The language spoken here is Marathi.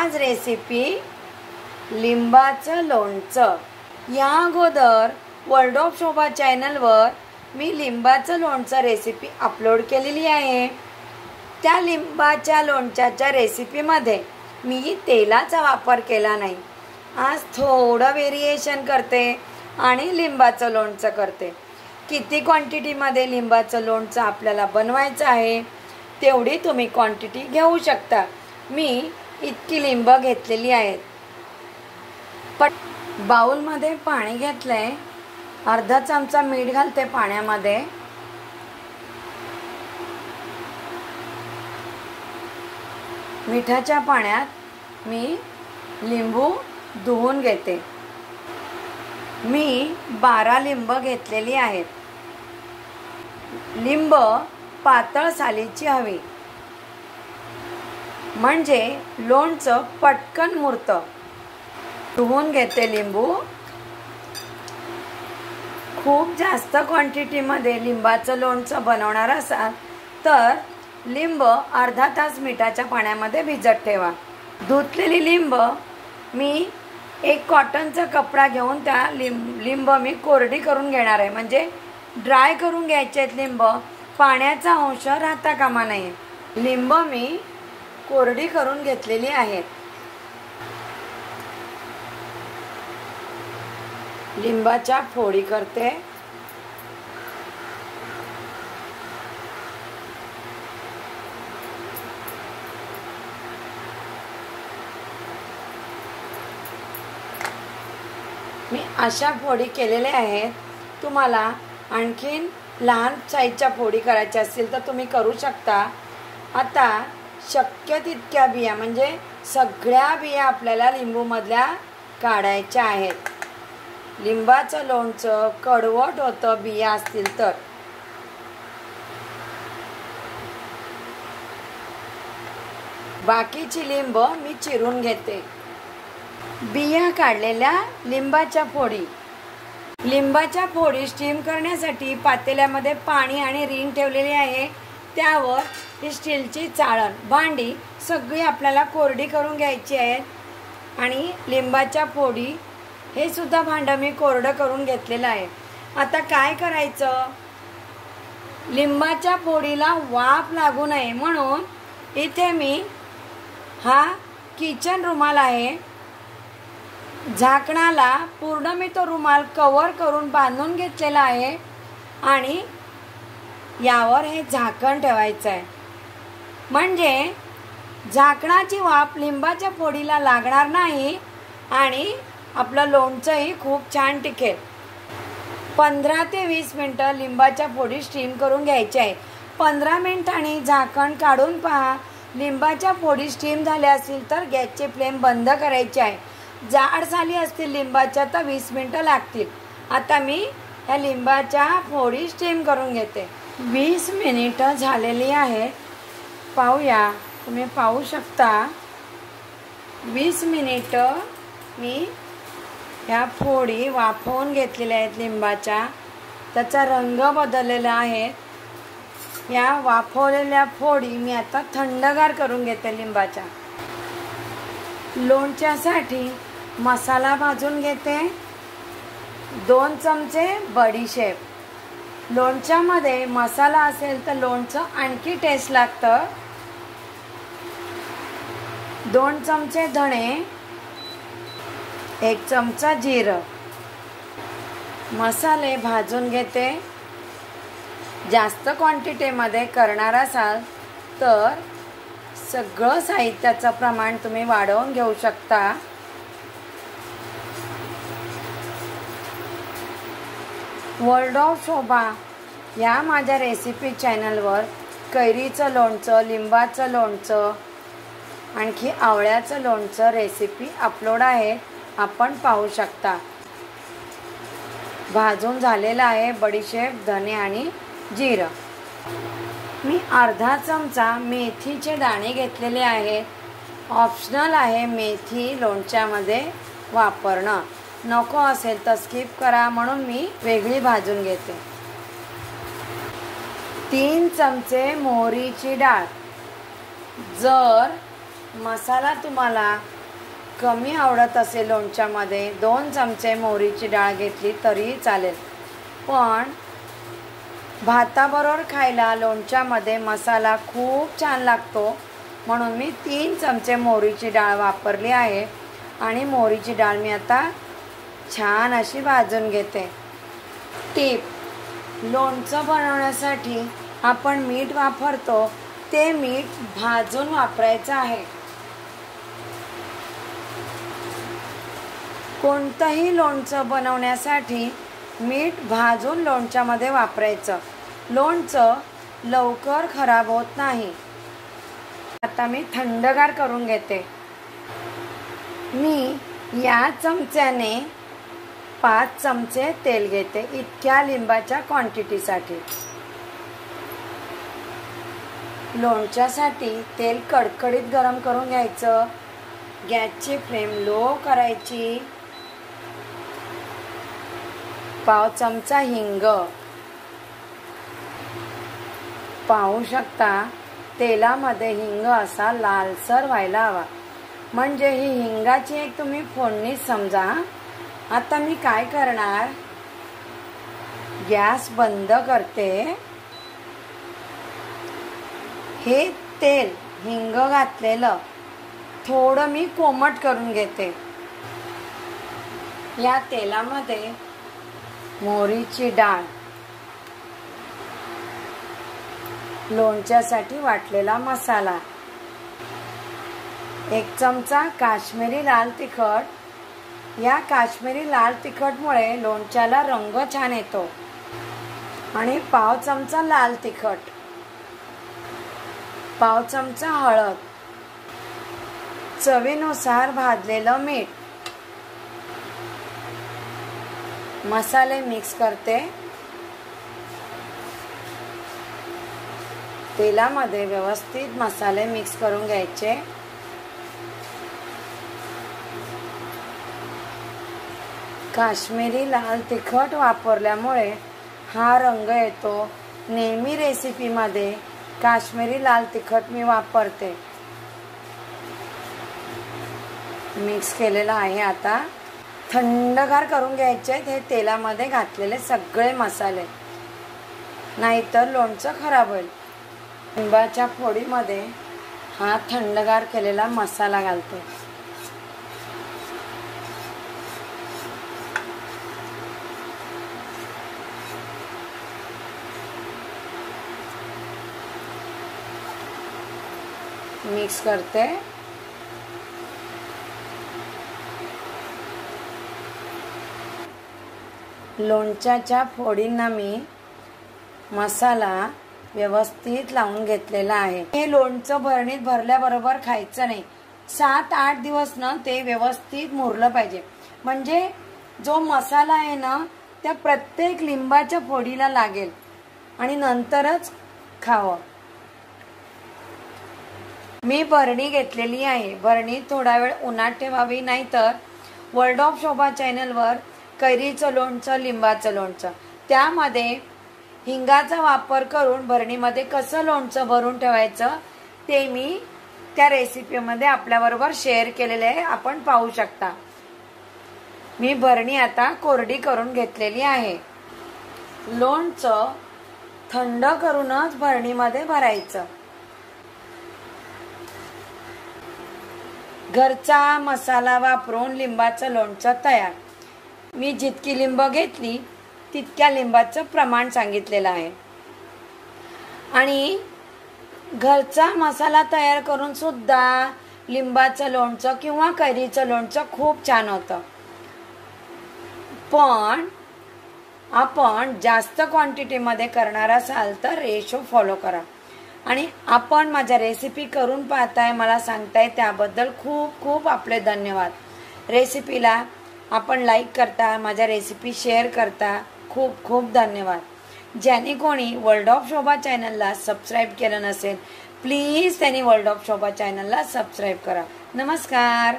आज रेसिपी लिंबाचं लोणचं। या अगोदर वर्ल्ड ऑफ शोभा चॅनलवर मी लिंबाचं लोणचं रेसिपी अपलोड केलेली आहे। त्या लिंबाच्या लोणच्याच्या रेसिपीमध्ये मी तेलाचा वापर केला नाही। आज थोडं व्हेरिएशन करते आणि लिंबाचं लोणचं करते। किती क्वांटिटीमध्ये लिंबाचं लोणचं आपल्याला बनवायचं आहे तेवढी तुम्ही क्वांटिटी घेऊ शकता। मी इतकी लिंब घेतलेली आहेत। बाउलमध्ये पाणी घेतलंय, अर्धा चमचा मीठ घालते पाण्यामध्ये। मिठाच्या पाण्यात मी लिंबू धुवून घेते। मी 12 लिंब घेतलेली आहेत। लिंब पातळ सालीची हवी म्हणजे लोणचं पटकन मुरतं। धुवून घेते लिंबू। खूप जास्त क्वांटिटीमध्ये लिंबाचं लोणचं बनवणार असाल तर लिंब अर्धा तास मिठाच्या पाण्यामध्ये भिजत ठेवा। धुतलेली लिंब मी एक कॉटनचा कपडा घेऊन त्या लिंब मी कोरडी करून घेणार आहे, म्हणजे ड्राय करून घ्यायचे आहेत लिंब, पाण्याचा अंश राहता कामा नये। लिंब मी कोरडी करून घेतलेली आहेत। लिंबाच्या फोडी करते। मी अशा फोडी केलेल्या आहेत। तुम्हाला आणखीन लहान साईजच्या फोडी करायच्या असतील तर तुम्ही करू शकता। आता शक्य तितक्या बिया म्हणजे सगळ्या बिया आपल्याला लिंबूमधल्या काढायच्या आहेत। लिंबाचं लोणचं कडवट होतं बिया असतील तर। बाकीची लिंब मी चिरून घेते। बिया काढलेल्या लिंबाच्या फोडी। लिंबाच्या फोडी स्टीम करण्यासाठी पातेल्यामध्ये पाणी आणि रीण ठेवलेली आहे। त्यावर ही स्टीलची चाळण भांडी सगळी आपल्याला कोरडी करून घ्यायची आहेत। आणि लिंबाच्या फोडी हे सुद्धा भांडं मी कोरडं करून घेतलेलं आहे। आता काय करायचं, लिंबाच्या फोडीला वाफ लागू नये म्हणून इथे मी हा किचन रुमाल आहे, झाकणाला पूर्ण मी तो रुमाल कव्हर करून बांधून घेतलेला आहे आणि यावर हे झाकण ठेवायचं आहे, म्हणजे झाकणाची वाफ लिंबाच्या फोडीला लागणार नाही आणि आपलं लोणचंही खूप छान टिकेल। 15 ते 20 मिनिटं लिंबाच्या फोडी स्टीम करून घ्यायच्या आहे। 15 मिनिटांनी झाकण काढून पहा, लिंबाच्या फोडी स्टीम झाल्या असतील तर गॅसची फ्लेम बंद करायची आहे। जाड साली असतील लिंबाच्या तर 20 मिनिटं लागतील। आता मी या लिंबाच्या फोडी स्टीम करून घेते। 20 मिनिटं झालेली आहेत, पाहूया, तुम्ही पाहू शकता। 20 मिनिटं मी ह्या फोडी वाफवून घेतलेल्या आहेत लिंबाच्या, त्याचा रंग बदललेला आहे। या वाफवलेल्या फोडी मी आता थंडगार करून घेते लिंबाच्या। लोणच्यासाठी मसाला भाजून घेते। 2 चमचे बडीशेप। लोणच्यामध्ये मसाला असेल तर लोणचं आणखी टेस्ट लागतं। 2 चमचे धणे, 1 चमचा जिरं। मसाले भाजून घेते। जास्त क्वांटिटीमध्ये करणार असाल तर सगळं साहित्याचं प्रमाण तुम्ही वाढवून घेऊ शकता। वर्ल्ड ऑफ शोभा या माझ्या रेसिपी चॅनलवर कैरीचं लोणचं, लिंबाचं लोणचं, आणखी आवळ्याचं लोणचं रेसिपी अपलोड आहे, आपण पाहू शकता। भाजून झालेलं आहे बडीशेप, धने आणि जिरं। मी अर्धा चमचा मेथीचे दाणे घेतलेले आहेत। ऑप्शनल आहे मेथी लोणच्यामध्ये वापरणं, नको असेल तर स्किप करा, म्हणून मी वेगळी भाजून घेते। 3 चमचे मोहरीची डाळ। जर मसाला तुम्हाला कमी आवडत असेल लोणच्यामध्ये 2 चमचे मोहरीची डाळ घेतली तरीही चालेल, पण भाताबरोबर खायला लोणच्यामध्ये मसाला खूप छान लागतो, म्हणून मी 3 चमचे मोहरीची डाळ वापरली आहे. आणि मोहरीची डाळ मी आता छान अशी भाजून घेते. टीप: लोणचं बनवण्यासाठी आपण मीठ वापरतो ते मीठ भाजून वापरायचं आहे. कोणतंही लोणचं बनवण्यासाठी मीठ भाजून लोणच्यामध्ये वापरायचं. लोणचं लवकर खराब होत नाही. आता मी थंडगार करून घेते. मी या चमच्याने 5 चमचे तेल घेते इतक्या लिंबाच्या क्वांटिटीसाठी. लोणच्यासाठी तेल कडकडीत गरम करून घ्यायचं. गॅसची फ्लेम लो करायची. पाव चमचा हिंग. पाहू शकता तेलामध्ये हिंग असा लालसर व्हायला हवा, म्हणजे ही हिंगाची एक तुम्ही फोडणी समजा. आता मी काय करणार, गॅस बंद करते. हे तेल हिंग घातलेलं थोडं मी कोमट करून घेते. या तेलामध्ये मोहरीची डाळ, लोणच्यासाठी वाटलेला मसाला, 1 चमचा काश्मीरी लाल तिखट. या काश्मीरी लाल तिखटमुळे लोणच्याला रंग छान येतो. आणि पाव चमचा लाल तिखट, पाव चमचा हळद, चवीनुसार भाजलेलं मीठ. मसाले मिक्स करते. तेलामध्ये व्यवस्थित मसाले मिक्स करून घ्यायचे. काश्मीरी लाल तिखट वापरल्यामुळे हा रंग येतो. नेहमी रेसिपीमध्ये काश्मीरी लाल तिखट मी वापरते. मिक्स केलेलं आहे. आता थंडगार करून घ्यायचे हे तेलामध्ये घातलेले सगळे मसाले, नाहीतर लोणचं खराब होईल. लिंबाच्या फोडीमध्ये हा थंडगार केलेला मसाला घालते. मिक्स करते. लोणच्याच्या फोडींना मी मसाला व्यवस्थित लावून घेतलेला आहे. हे लोणचं भरणीत भरल्याबरोबर खायचं नाही. 7-8 दिवस ना ते व्यवस्थित मुरलं पाहिजे, म्हणजे जो मसाला आहे ना त्या प्रत्येक लिंबाच्या फोडीला लागेल आणि नंतरच खावं. मी भरणी घेतलेली आहे. भरणी थोडा वेळ उन्हात ठेवावी, नाहीतर वर्ल्ड ऑफ शोभा चॅनलवर कैरीचं लोणचं, लिंबाचं लोणचं, त्यामध्ये हिंगाचा वापर करून भरणीमध्ये कसं लोणचं भरून ठेवायचं ते मी त्या रेसिपीमध्ये आपल्याबरोबर शेअर केलेले आहे. आपण पाहू शकता. मी भरणी आता कोरडी करून घेतलेली आहे. लोणचं थंड करूनच भरणीमध्ये भरायचं. घरचा मसाला वापरून लिंबाचं लोणचं तयार. मी जितकी लिंब घेतली तितक्या लिंबाचं प्रमाण सांगितलेलं आहे. आणि घरचा मसाला तयार करून सुद्धा लिंबाचं लोणचं किंवा कैरीचं लोणचं खूप छान होतं. पण आपण जास्त क्वांटिटीमध्ये करणार असाल तर रेशो फॉलो करा. आणि आपण माझ्या रेसिपी करून पाहताय, मला सांगताय, त्याबद्दल खूप खूप आपले धन्यवाद. रेसिपीला आपण लाईक करता, माझ्या रेसिपी शेअर करता, खूप खूप धन्यवाद. ज्याने कोणी वर्ल्ड ऑफ शोभा चॅनलला सबस्क्राईब केलं नसेल, प्लीज त्यांनी वर्ल्ड ऑफ शोभा चॅनलला सबस्क्राईब करा. नमस्कार.